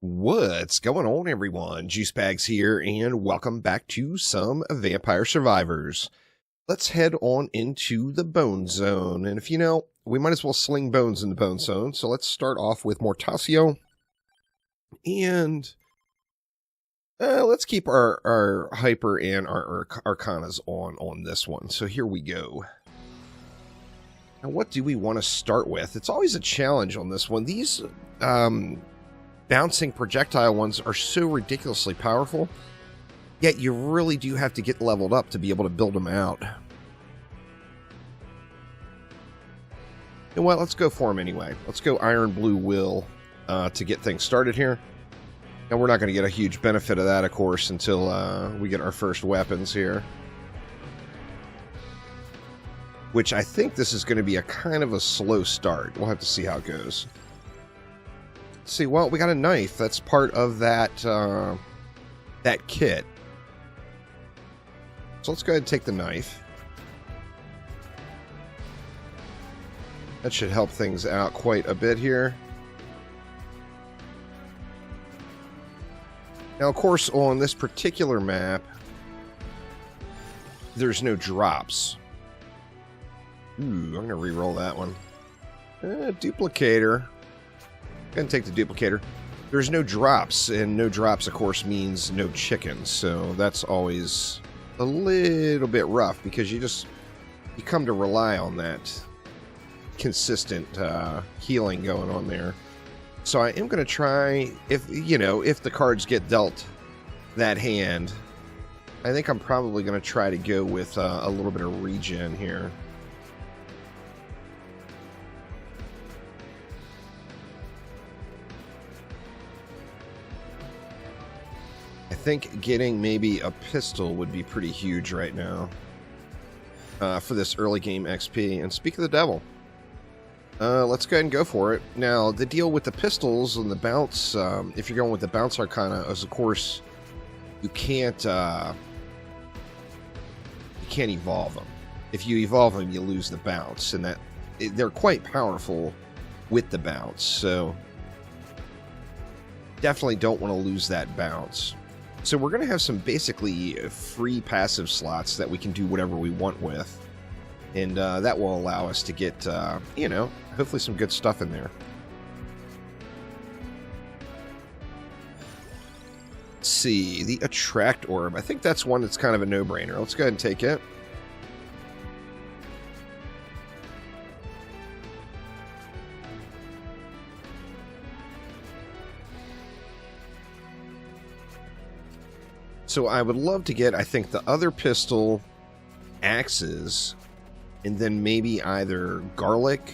What's going on, everyone? Juicebags here, and welcome back to some Vampire Survivors. Let's head on into the Bone Zone, and if you know, we might as well sling bones in the Bone Zone, so let's start off with Mortaccio, and let's keep our Hyper and our Arcanas on this one, so here we go. Now, what do we want to start with? It's always a challenge on this one. These, bouncing projectile ones are so ridiculously powerful, yet you really do have to get leveled up to be able to build them out. And well, let's go for them anyway. Let's go Iron Blue Will to get things started here. And we're not going to get a huge benefit of that, of course, until we get our first weapons here. Which I think this is going to be a kind of a slow start. We'll have to see how it goes. See, well, we got a knife. That's part of that that kit. So let's go ahead and take the knife. That should help things out quite a bit here. Now, of course, on this particular map, there's no drops. Ooh, I'm going to re-roll that one. Duplicator. Gonna take the duplicator. There's no drops, and no drops, of course, means no chickens. So that's always a little bit rough because you come to rely on that consistent healing going on there. So I am gonna try, if the cards get dealt that hand, I think I'm probably gonna try to go with a little bit of regen here. I think getting maybe a pistol would be pretty huge right now for this early game XP. And speak of the devil, let's go ahead and go for it. Now, the deal with the pistols and the bounce, if you're going with the bounce Arcana, is of course you can't evolve them. If you evolve them, you lose the bounce, and they're quite powerful with the bounce. So definitely don't want to lose that bounce. So we're going to have some basically free passive slots that we can do whatever we want with. And that will allow us to get, hopefully some good stuff in there. Let's see, the Attract Orb. I think that's one that's kind of a no-brainer. Let's go ahead and take it. So I would love to get, I think, the other pistol, axes, and then maybe either garlic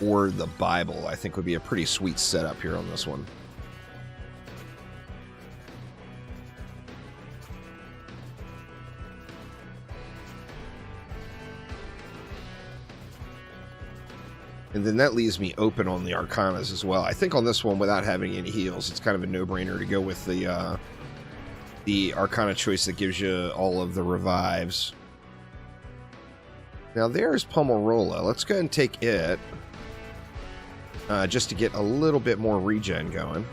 or the Bible. I think would be a pretty sweet setup here on this one. And then that leaves me open on the Arcanas as well. I think on this one, without having any heals, it's kind of a no-brainer to go with the Arcana choice that gives you all of the revives. Now there's Pomarola. Let's go ahead and take it. Just to get a little bit more regen going.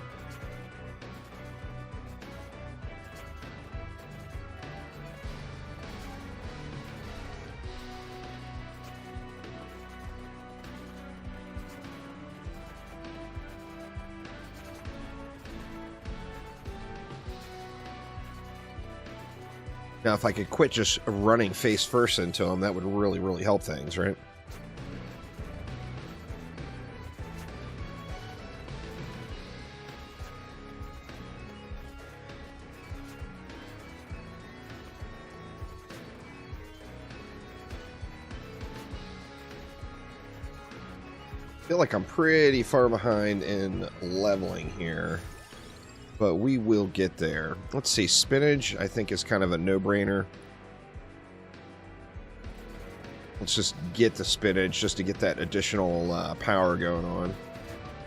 Now, if I could quit just running face first into them, that would really, really help things, right? I feel like I'm pretty far behind in leveling here, but we will get there. Let's see, spinach, I think, is kind of a no-brainer. Let's just get the spinach just to get that additional power going on.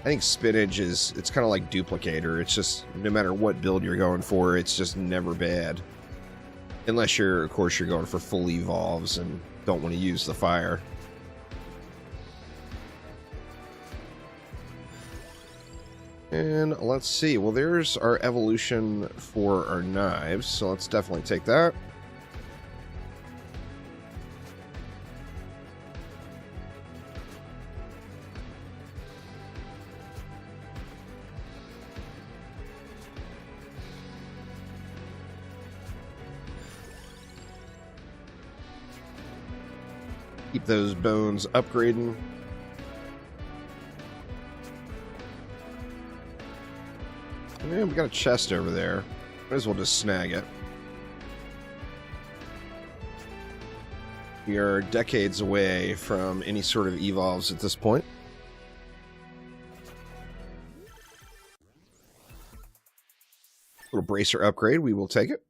I think spinach it's kind of like duplicator. It's just, no matter what build you're going for, it's just never bad. Unless of course, you're going for full evolves and don't want to use the fire. And let's see. Well, there's our evolution for our knives, so let's definitely take that. Keep those bones upgrading. And we got a chest over there. Might as well just snag it. We are decades away from any sort of evolves at this point. Little bracer upgrade, we will take it.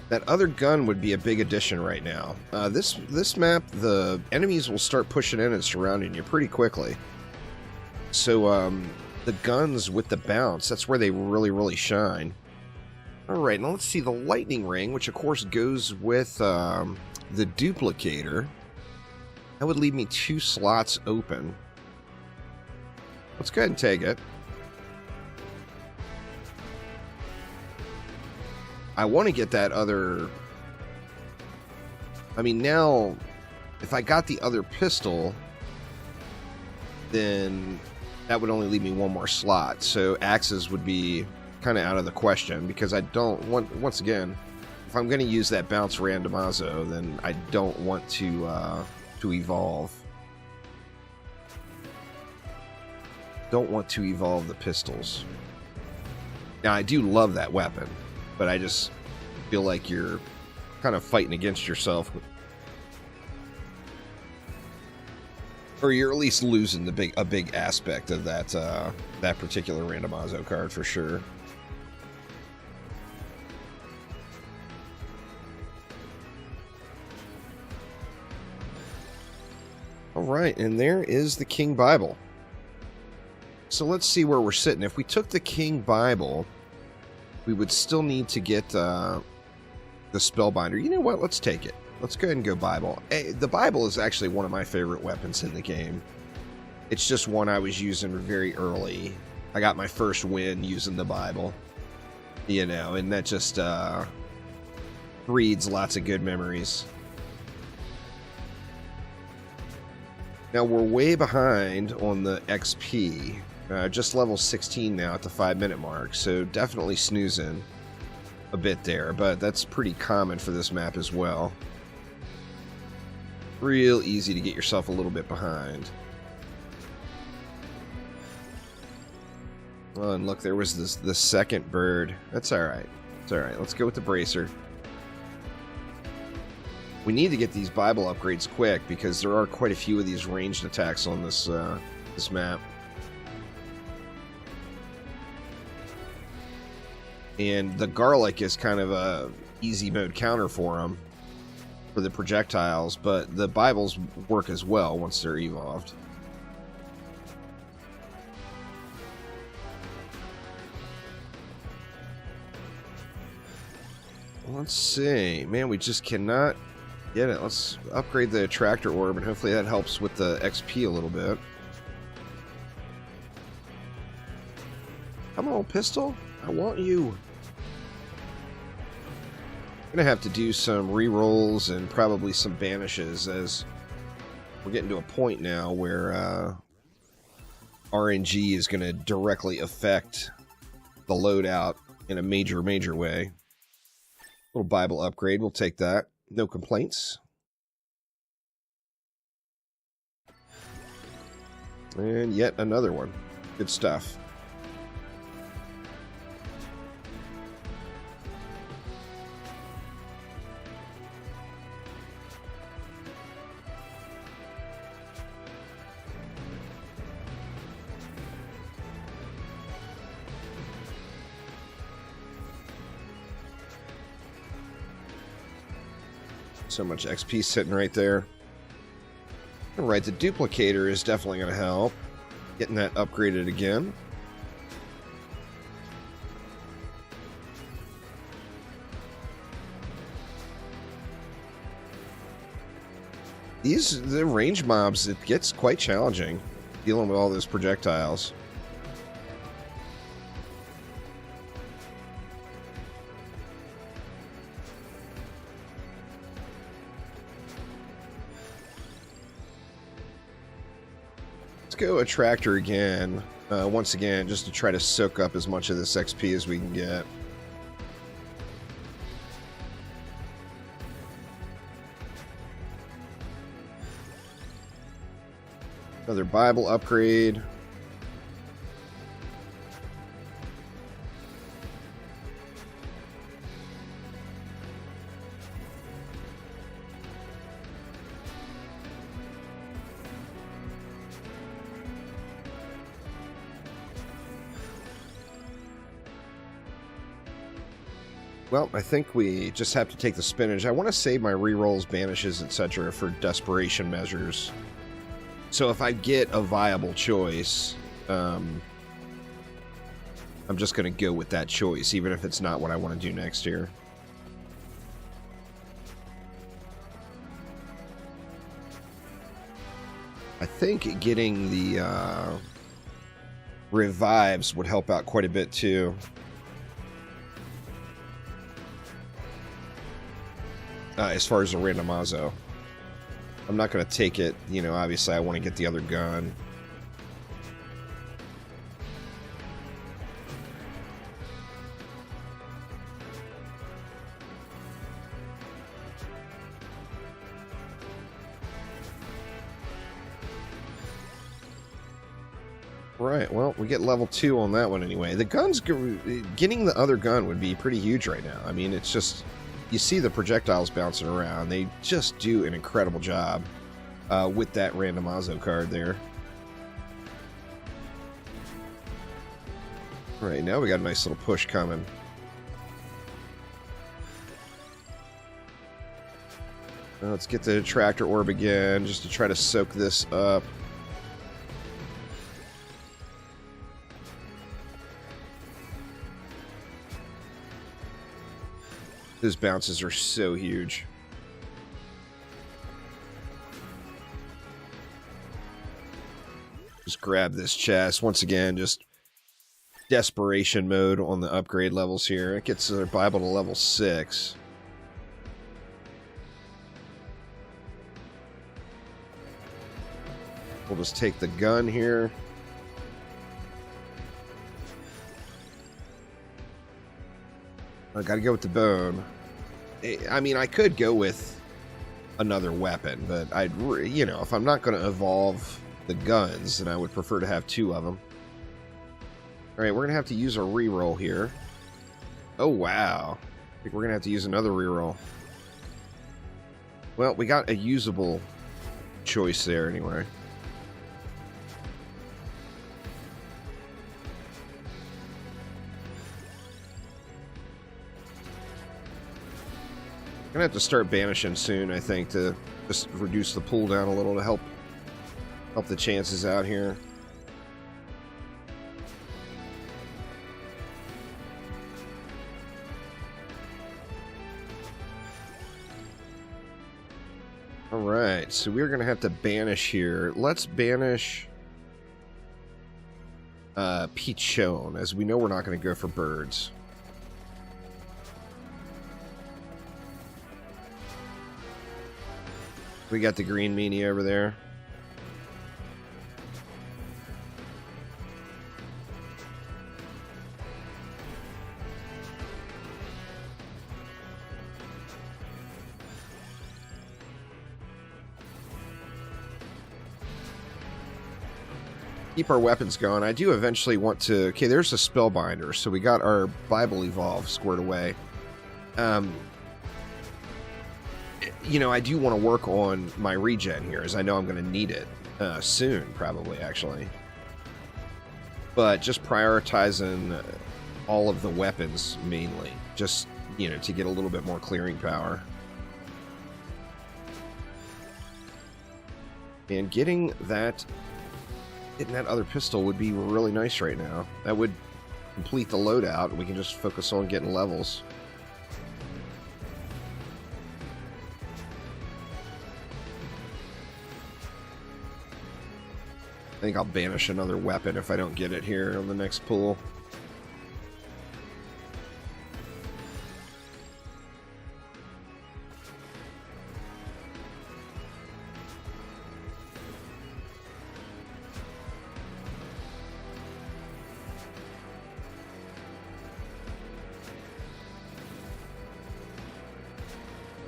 That other gun would be a big addition right now. This map, the enemies will start pushing in and surrounding you pretty quickly. So the guns with the bounce, that's where they really shine. Alright, now let's see the lightning ring, which of course goes with the duplicator. That would leave me 2 slots open. Let's go ahead and take it. I want to get that other... I mean, now, if I got the other pistol, then that would only leave me 1 more slot. So axes would be kind of out of the question, because I don't want... Once again, if I'm going to use that bounce randomazo, then I don't want to evolve. Don't want to evolve the pistols. Now, I do love that weapon, but I just feel like you're kind of fighting against yourself. Or you're at least losing a big aspect of that that particular randomazo card for sure. Alright, and there is the King Bible. So let's see where we're sitting. If we took the King Bible, we would still need to get the Spellbinder. You know what? Let's take it. Let's go ahead and go Bible. Hey, the Bible is actually one of my favorite weapons in the game. It's just one I was using very early. I got my first win using the Bible. You know, and that just breeds lots of good memories. Now, we're way behind on the XP. Just level 16 now at the 5-minute mark, so definitely snoozing a bit there, but that's pretty common for this map as well. Real easy to get yourself a little bit behind. Oh, and look, there was the second bird. That's alright. It's alright. Let's go with the bracer. We need to get these Bible upgrades quick, because there are quite a few of these ranged attacks on this this map. And the garlic is kind of a easy mode counter for them, for the projectiles, but the Bibles work as well once they're evolved. Let's see. Man, we just cannot get it. Let's upgrade the attractor orb, and hopefully that helps with the XP a little bit. Come on, pistol. I want you. I'm going to have to do some re-rolls and probably some banishes, as we're getting to a point now where RNG is going to directly affect the loadout in a major way. Little Bible upgrade, we'll take that. No complaints. And yet another one. Good stuff. So much XP sitting right there. Alright, the duplicator is definitely going to help. Getting that upgraded again. The range mobs, it gets quite challenging dealing with all those projectiles. Let's go Attractor again, once again, just to try to soak up as much of this XP as we can get. Another Bible upgrade. Well, I think we just have to take the spinach. I want to save my rerolls, banishes, etc. for desperation measures. So if I get a viable choice, I'm just going to go with that choice, even if it's not what I want to do next year. I think getting the revives would help out quite a bit too. As far as a randomazo. I'm not going to take it, you know, obviously I want to get the other gun. Right, well, we get level 2 on that one anyway. The guns, getting the other gun would be pretty huge right now. I mean, it's just... You see the projectiles bouncing around. They just do an incredible job with that randomazo card there. All right, now we got a nice little push coming. Now let's get the Attractor Orb again, just to try to soak this up. Those bounces are so huge. Just grab this chest. Once again, just desperation mode on the upgrade levels here. It gets their Bible to level 6. We'll just take the gun here. I gotta go with the bone. I mean, I could go with another weapon, but you know, if I'm not going to evolve the guns, then I would prefer to have 2 of them. Alright, we're going to have to use a reroll here. Oh, wow. I think we're going to have to use another reroll. Well, we got a usable choice there anyway. Gonna have to start banishing soon, I think, to just reduce the pool down a little to help the chances out here. All right, so we're gonna have to banish here. Let's banish Pichon, as we know we're not gonna go for birds. We got the green meanie over there. Keep our weapons going. I do eventually want to... Okay, there's a Spellbinder, so we got our Bible Evolve squared away. You know, I do want to work on my regen here, as I know I'm going to need it soon, probably, actually. But just prioritizing all of the weapons, mainly. Just, you know, to get a little bit more clearing power. And getting that other pistol would be really nice right now. That would complete the loadout, and we can just focus on getting levels. I think I'll banish another weapon if I don't get it here on the next pull.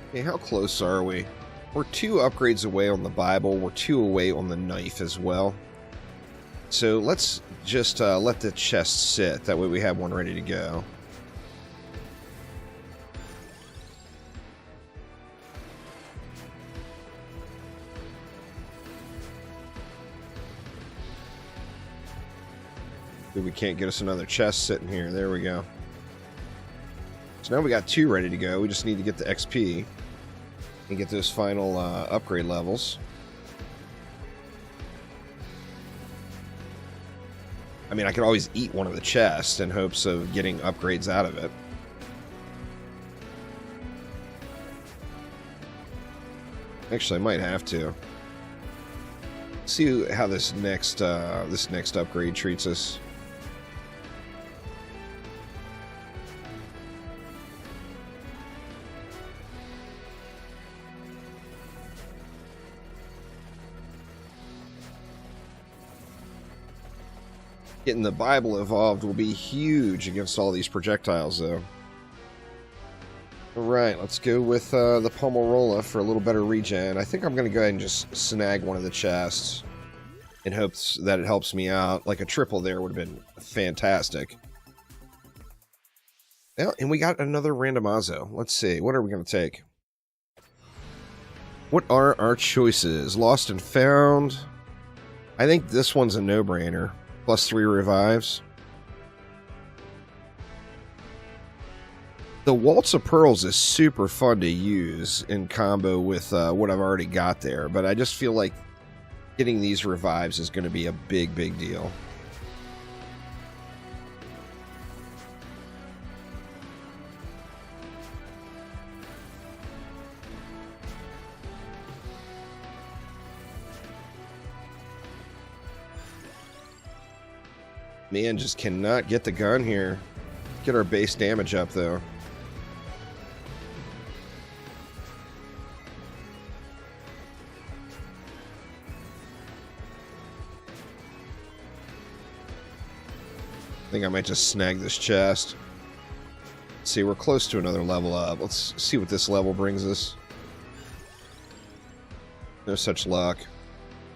Okay, how close are we? We're 2 upgrades away on the Bible. We're 2 away on the knife as well. So let's just let the chest sit. That way we have one ready to go. We can't get us another chest sitting here. There we go. So now we got 2 ready to go. We just need to get the XP and get those final upgrade levels. I mean, I could always eat one of the chests in hopes of getting upgrades out of it. Actually, I might have to. See how this next upgrade treats us. Getting the Bible evolved will be huge against all these projectiles, though. Alright, let's go with the Pomerola for a little better regen. I think I'm going to go ahead and just snag one of the chests in hopes that it helps me out. Like a triple there would have been fantastic. Well, and we got another randomazo. Let's see, what are we going to take? What are our choices? Lost and Found. I think this one's a no-brainer. +3 revives. The Waltz of Pearls is super fun to use in combo with what I've already got there, but I just feel like getting these revives is going to be a big, big deal. Man, just cannot get the gun here. Get our base damage up, though. I think I might just snag this chest. Let's see, we're close to another level up. Let's see what this level brings us. No such luck.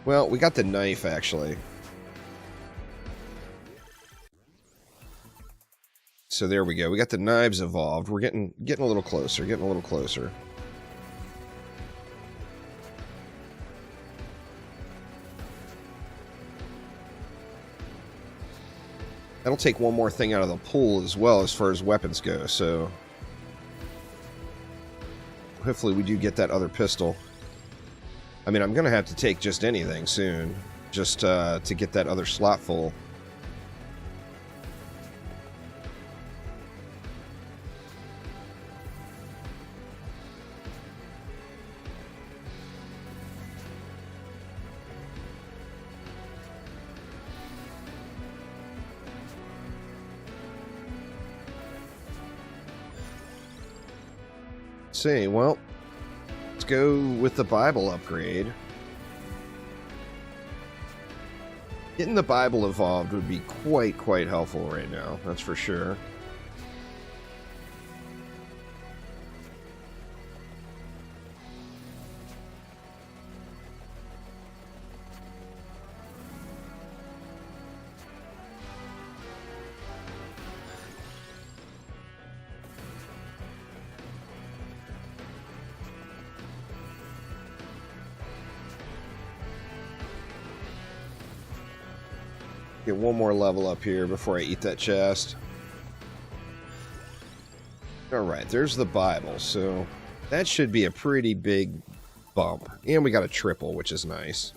Well, we got the knife, actually. So there we go. We got the knives evolved. We're getting a little closer, getting a little closer. That'll take one more thing out of the pool as well as far as weapons go, so hopefully we do get that other pistol. I mean, I'm going to have to take just anything soon, just to get that other slot full. See, well, let's go with the Bible upgrade. Getting the Bible evolved would be quite helpful right now, that's for sure. Get one more level up here before I eat that chest. Alright, there's the Bible, so that should be a pretty big bump. And we got a triple, which is nice.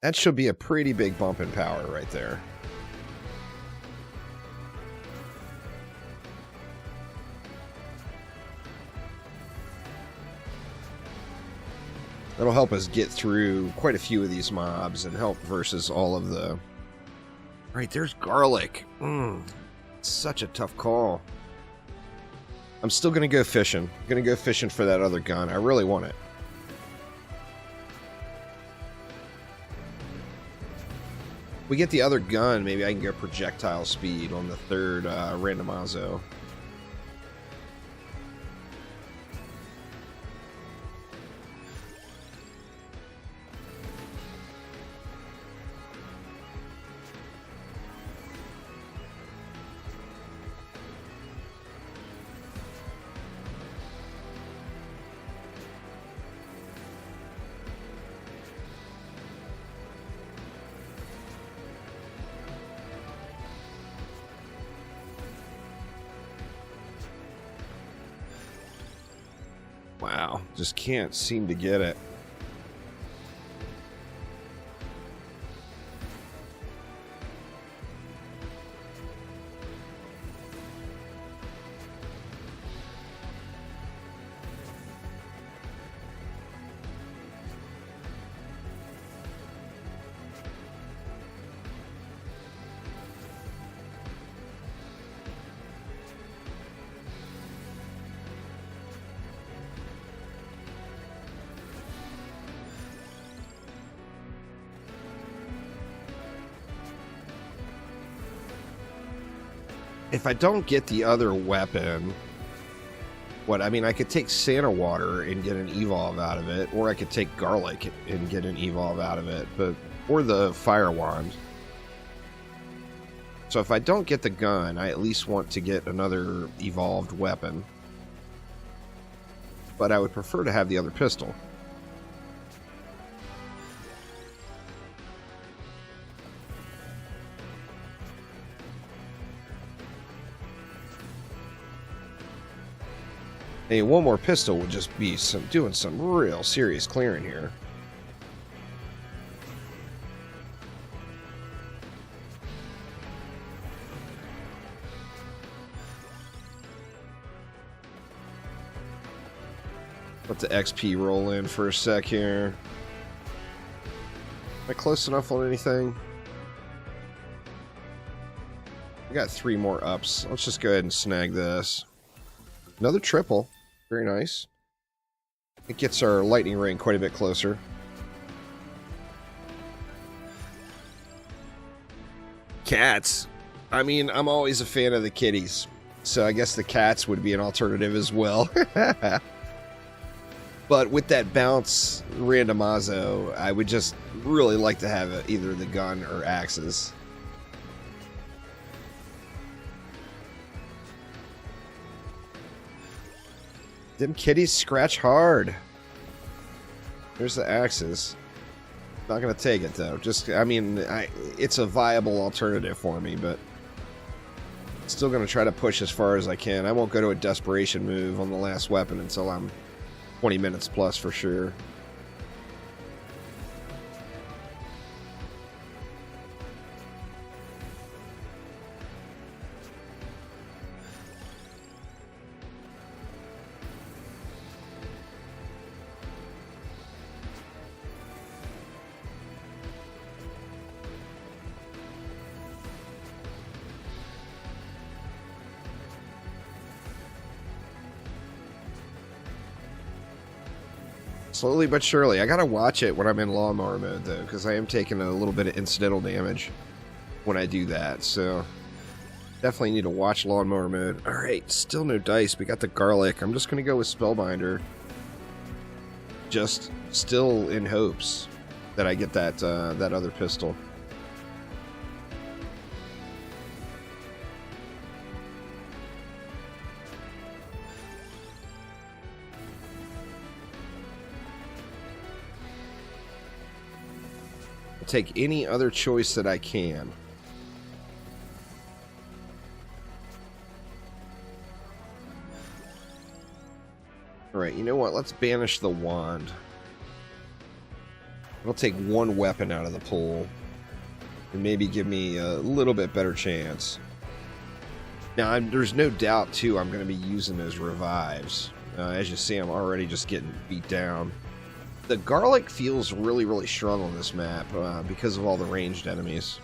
That should be a pretty big bump in power right there. That'll help us get through quite a few of these mobs and help versus all of the... Right, there's garlic. Such a tough call. I'm still going to go fishing. I'm going to go fishing for that other gun. I really want it. If we get the other gun, maybe I can go projectile speed on the third randomizo. Wow, just can't seem to get it. If I don't get the other weapon, I mean, I could take Santa Water and get an evolve out of it, or I could take Garlic and get an evolve out of it, or the Fire Wand. So if I don't get the gun, I at least want to get another evolved weapon. But I would prefer to have the other pistol. Hey, one more pistol would just be doing some real serious clearing here. Let the XP roll in for a sec here. Am I close enough on anything? I got 3 more ups. Let's just go ahead and snag this. Another triple. Very nice. It gets our lightning ring quite a bit closer. Cats. I mean, I'm always a fan of the kitties. So I guess the cats would be an alternative as well. But with that bounce randomizo, I would just really like to have either the gun or axes. Them kitties scratch hard. There's the axes. Not gonna take it though. Just, I mean, it's a viable alternative for me, but still gonna try to push as far as I can. I won't go to a desperation move on the last weapon until I'm 20 minutes plus for sure. Slowly but surely. I gotta watch it when I'm in lawnmower mode, though, because I am taking a little bit of incidental damage when I do that, so definitely need to watch lawnmower mode. Alright, still no dice. We got the garlic. I'm just gonna go with Spellbinder. Just still in hopes that I get that, that other pistol. Take any other choice that I can. Alright, you know what? Let's banish the wand. It'll take one weapon out of the pool and maybe give me a little bit better chance. Now, there's no doubt, too, I'm going to be using those revives. As you see, I'm already just getting beat down. The garlic feels really, really strong on this map because of all the ranged enemies.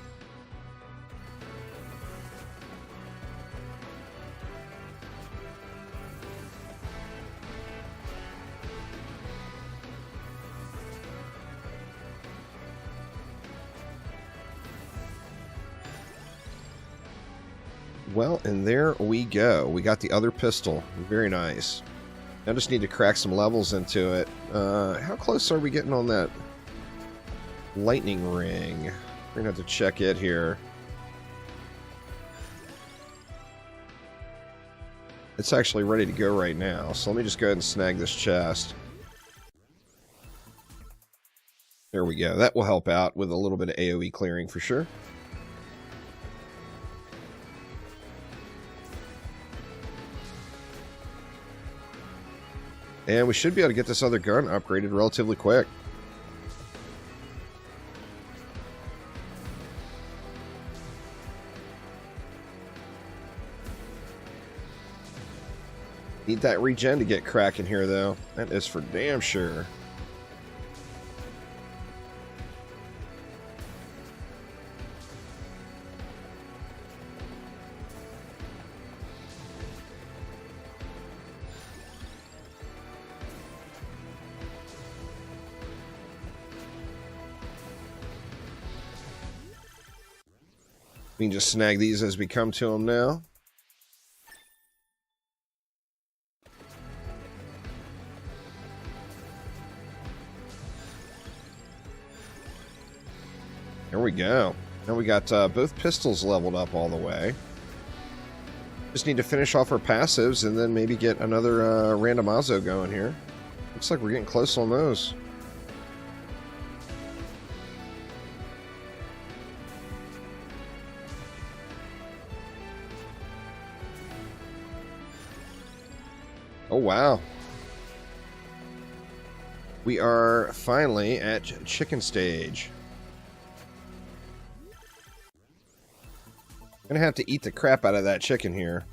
Well, and there we go. We got the other pistol. Very nice. I just need to crack some levels into it. How close are we getting on that lightning ring? We're going to have to check it here. It's actually ready to go right now, so let me just go ahead and snag this chest. There we go. That will help out with a little bit of AoE clearing for sure. And we should be able to get this other gun upgraded relatively quick. Need that regen to get cracking here, though. That is for damn sure. We can just snag these as we come to them now. There we go. Now we got both pistols leveled up all the way. Just need to finish off our passives and then maybe get another randomizo going here. Looks like we're getting close on those. Oh, wow. We are finally at chicken stage. I'm gonna have to eat the crap out of that chicken here.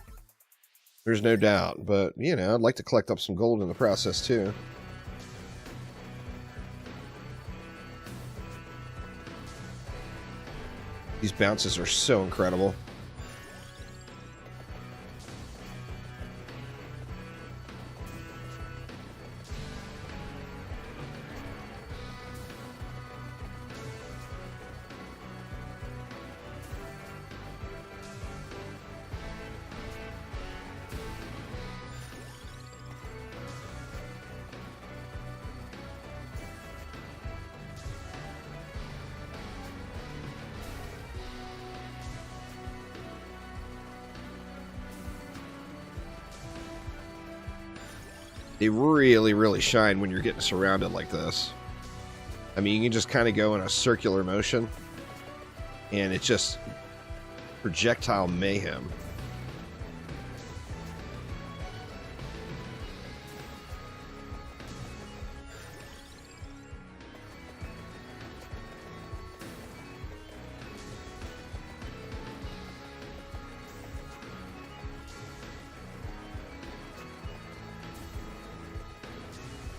There's no doubt, but, you know, I'd like to collect up some gold in the process, too. These bounces are so incredible. They really, really shine when you're getting surrounded like this. I mean, you can just kind of go in a circular motion, and it's just projectile mayhem.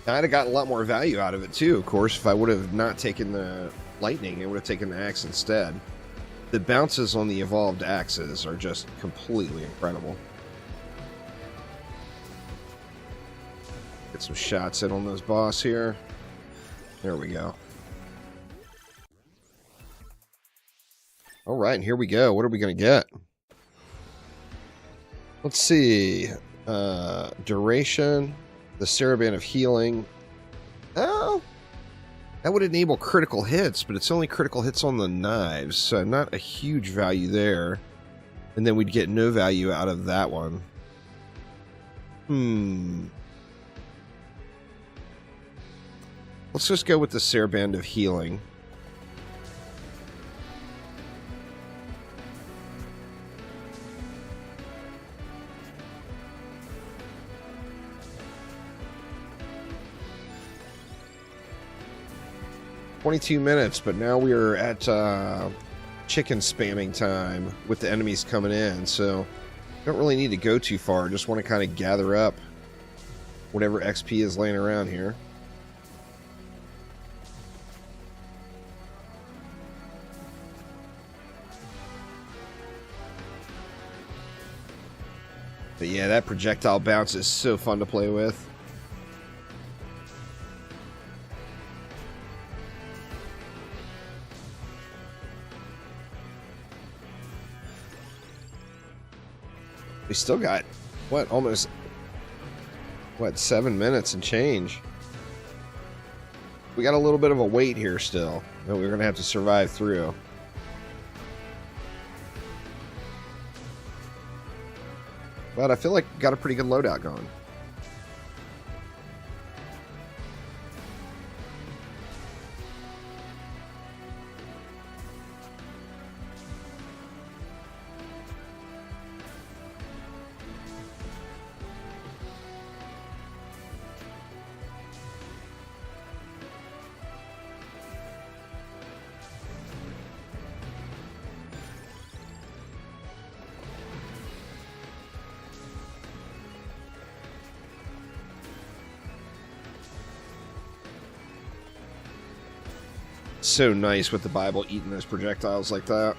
I'd have gotten a lot more value out of it too, of course, if I would have not taken the lightning. I would have taken the axe instead. The bounces on the evolved axes are just completely incredible. Get some shots in on those boss here. There we go. Alright, and here we go. What are we going to get? Let's see. Duration. The Saraband of Healing. Oh, that would enable critical hits, but it's only critical hits on the knives, so not a huge value there. And then we'd get no value out of that one. Let's just go with the Saraband of Healing. $22, but now we are at chicken spamming time with the enemies coming in, so don't really need to go too far. Just want to kind of gather up whatever XP is laying around here. But yeah, that projectile bounce is so fun to play with. We still got, what, almost, what, 7 minutes and change. We got a little bit of a wait here still that we're going to have to survive through. But I feel like got a pretty good loadout going. So nice with the Bible eating those projectiles like that.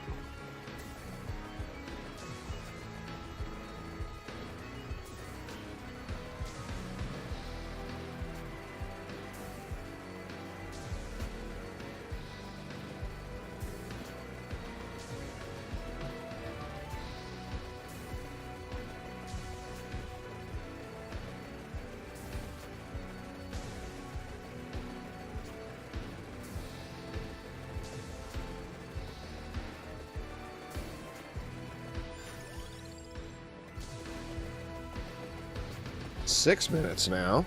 Six minutes now.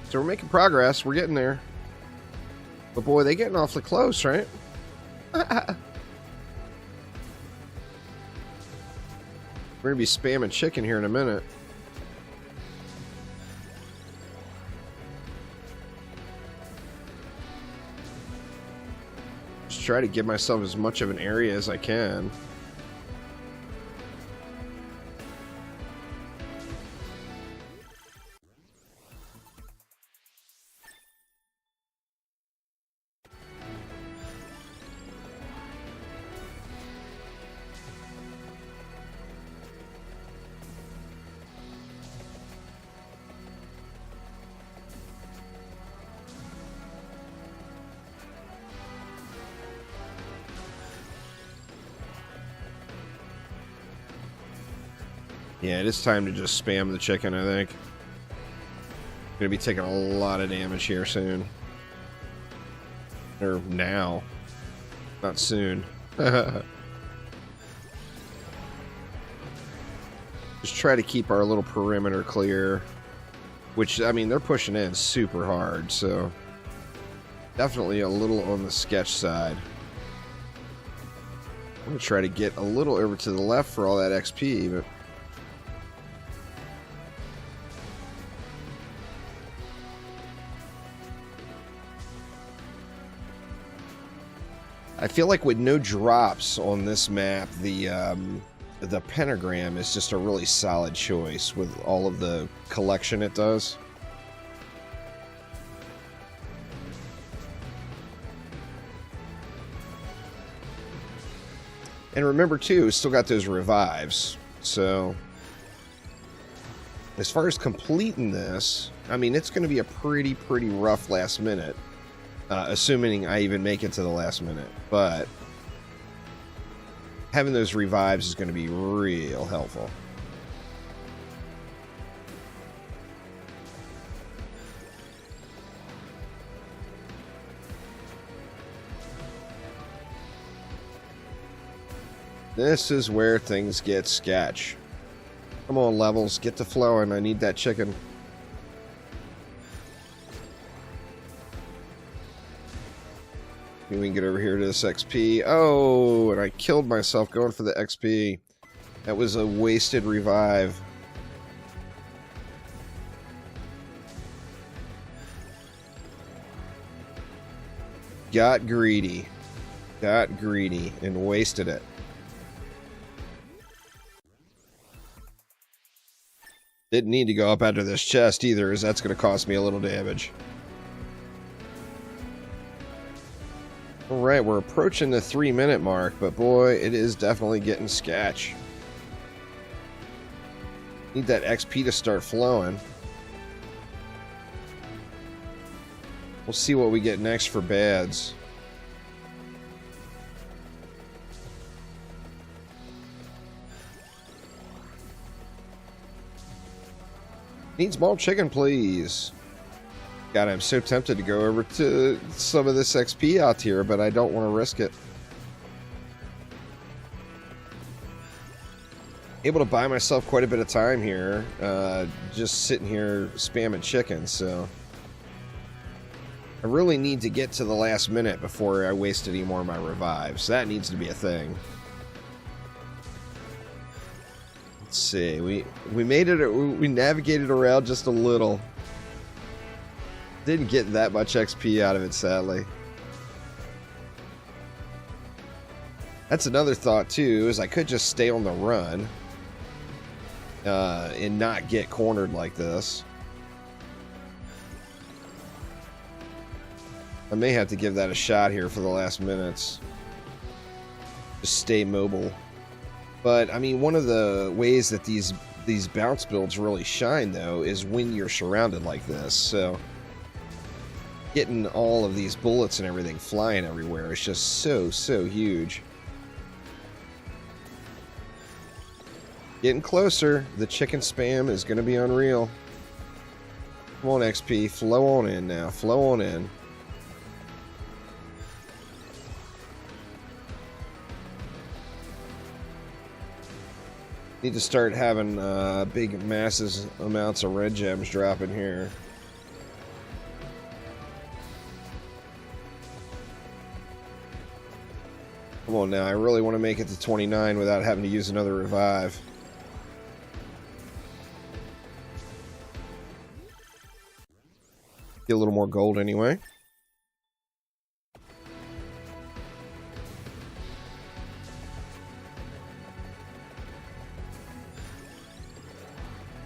So we're making progress. We're getting there. But boy, they're getting awfully close, right? We're going to be spamming chicken here in a minute. Just try to give myself as much of an area as I can. Yeah, it is time to just spam the chicken, I think. Gonna be taking a lot of damage here soon. Or now. Not soon. Just try to keep our little perimeter clear. Which, I mean, they're pushing in super hard, so... Definitely a little on the sketch side. I'm gonna try to get a little over to the left for all that XP, but... I feel like with no drops on this map, the pentagram is just a really solid choice with all of the collection it does. And remember too, still got those revives. So as far as completing this, I mean, it's going to be a pretty rough last minute. Assuming I even make it to the last minute. But having those revives is going to be real helpful. This is where things get sketch. Come on, Levels. Get to flowing. I need that chicken. We can get over here to this XP. Oh, and I killed myself going for the XP. That was a wasted revive. Got greedy. Got greedy and wasted it. Didn't need to go up out of this chest either, as that's going to cost me a little damage. Alright, we're approaching the 3-minute mark, but boy, it is definitely getting sketch. Need that XP to start flowing. We'll see what we get next for bads. Need small chicken, please. God, I'm so tempted to go over to some of this XP out here, but I don't want to risk it. Able to buy myself quite a bit of time here, just sitting here spamming chickens, so I really need to get to the last minute before I waste any more of my revives. That needs to be a thing. Let's see, we made it, we navigated around just a little. Didn't get that much XP out of it, sadly. That's another thought too, is I could just stay on the run and not get cornered like this. I may have to give that a shot here for the last minutes. Just stay mobile. But, I mean, one of the ways that these bounce builds really shine, though, is when you're surrounded like this. So, getting all of these bullets and everything flying everywhere is just so huge. Getting closer. The chicken spam is going to be unreal. Come on, XP. Flow on in now. Flow on in. Need to start having big masses amounts of red gems dropping here. Come on now, I really want to make it to 29 without having to use another revive. Get a little more gold anyway.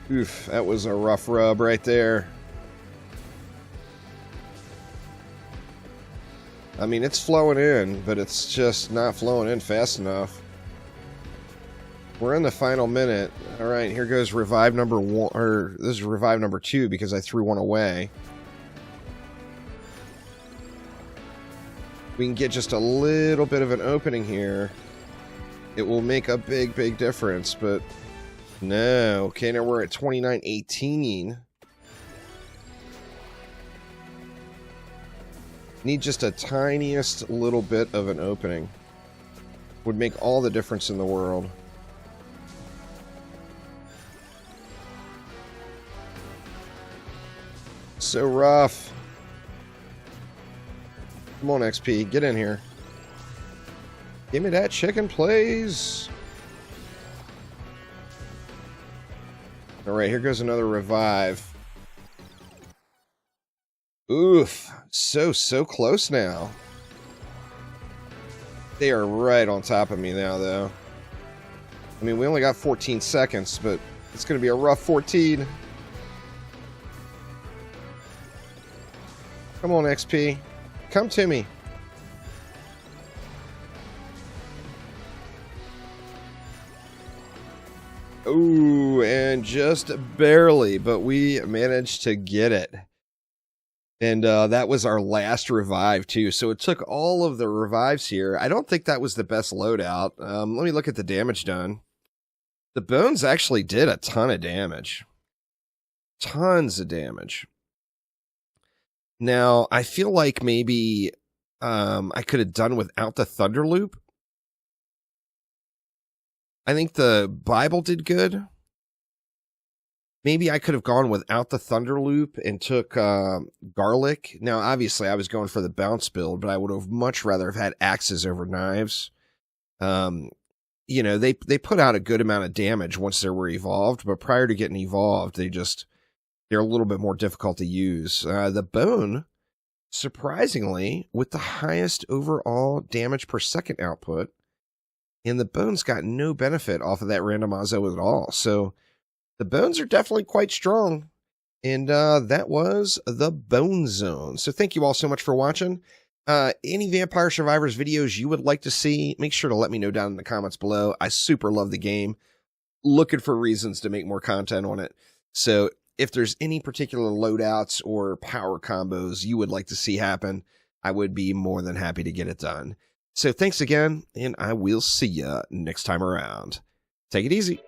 Oof, that was a rough rub right there. I mean, it's flowing in, but it's just not flowing in fast enough. We're in the final minute. All right, here goes revive number one, or this is revive number 2 because I threw one away. We can get just a little bit of an opening here. It will make a big difference, but no. Okay, now we're at 29:18. Need just a tiniest little bit of an opening. Would make all the difference in the world. So rough. Come on, XP, get in here. Give me that chicken, please. Alright, here goes another revive. Oof. So close now. They are right on top of me now, though. I mean, we only got 14 seconds, but it's going to be a rough 14. Come on, XP. Come to me. Ooh, and just barely, but we managed to get it. And that was our last revive, too. So it took all of the revives here. I don't think that was the best loadout. Let me look at the damage done. The bones actually did a ton of damage. Tons of damage. Now, I feel like maybe I could have done without the Thunder Loop. I think the Bible did good. Maybe I could have gone without the Thunder Loop and took Garlic. Now, obviously, I was going for the bounce build, but I would have much rather have had axes over knives. You know, they put out a good amount of damage once they were evolved, but prior to getting evolved, they're a little bit more difficult to use. The bone, surprisingly, with the highest overall damage per second output, and the bones got no benefit off of that randomizo at all. So the bones are definitely quite strong. And that was the Bone Zone. So thank you all so much for watching. Any Vampire Survivors videos you would like to see, make sure to let me know down in the comments below. I super love the game. looking for reasons to make more content on it. So if there's any particular loadouts or power combos you would like to see happen, I would be more than happy to get it done. So thanks again, and I will see ya next time around. Take it easy.